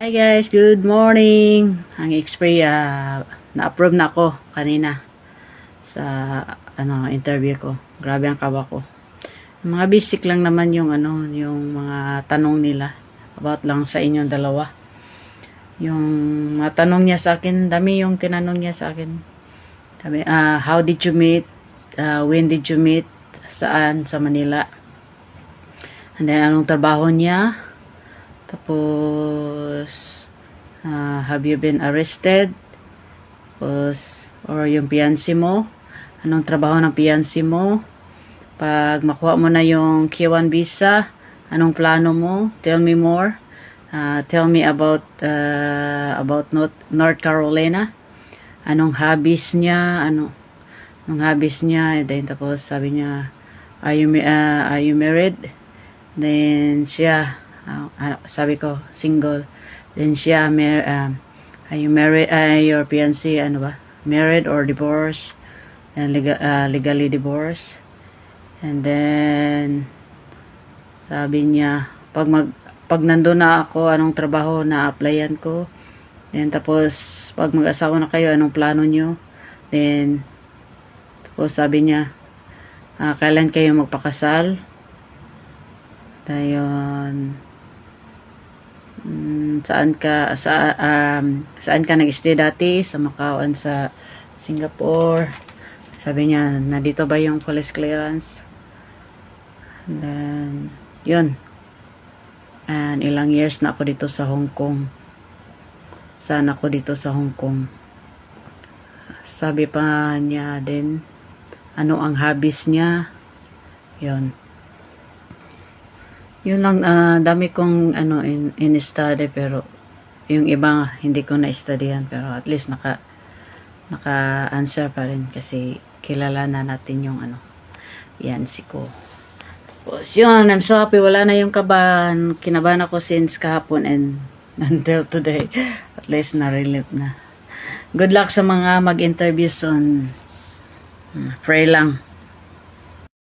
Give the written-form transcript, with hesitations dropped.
Hi guys, good morning. Ang XP na-approve na ako kanina sa interview ko. Grabe ang kaba ko. Mga basic lang naman yung yung mga tanong nila about lang sa inyong dalawa. Yung mga tanong niya sa akin, dami yung tinanong niya sa akin. Sabi, how did you meet? When did you meet? Saan? Sa Manila. And then anong trabaho niya? Tapos, have you been arrested? Tapos, or yung fiancé mo? Anong trabaho ng fiancé mo? Pag makuha mo na yung K1 visa, anong plano mo? Tell me more. Tell me about North Carolina. Anong hobbies niya? Anong hobbies niya? And then, tapos sabi niya, are you married? Then siya, sabi ko, single. Then siya, are you married, your fiancé, married or divorced? And legally divorced. And then, sabi niya, pag nandun na ako, anong trabaho na applyan ko? Then, tapos, pag mag-asawa na kayo, anong plano nyo? Then, tapos sabi niya, kailan kayo magpakasal? Dayon, saan ka nag-stay dati? Sa Macau and sa Singapore. Sabi niya, nandito ba yung police clearance? And then, yun. And ilang years na ako dito sa Hong Kong. Saan ako dito sa Hong Kong? Sabi pa niya din, ano ang hobbies niya? Yun. Yun lang, dami kong in-study pero yung iba hindi ko na-studyhan pero at least naka-answer pa rin kasi kilala na natin yung yan si ko. Tapos yun, I'm so happy, wala na yung kinabahan ako since kahapon and until today. At least na-relieve na. Good luck sa mga mag-interview soon. Pray lang.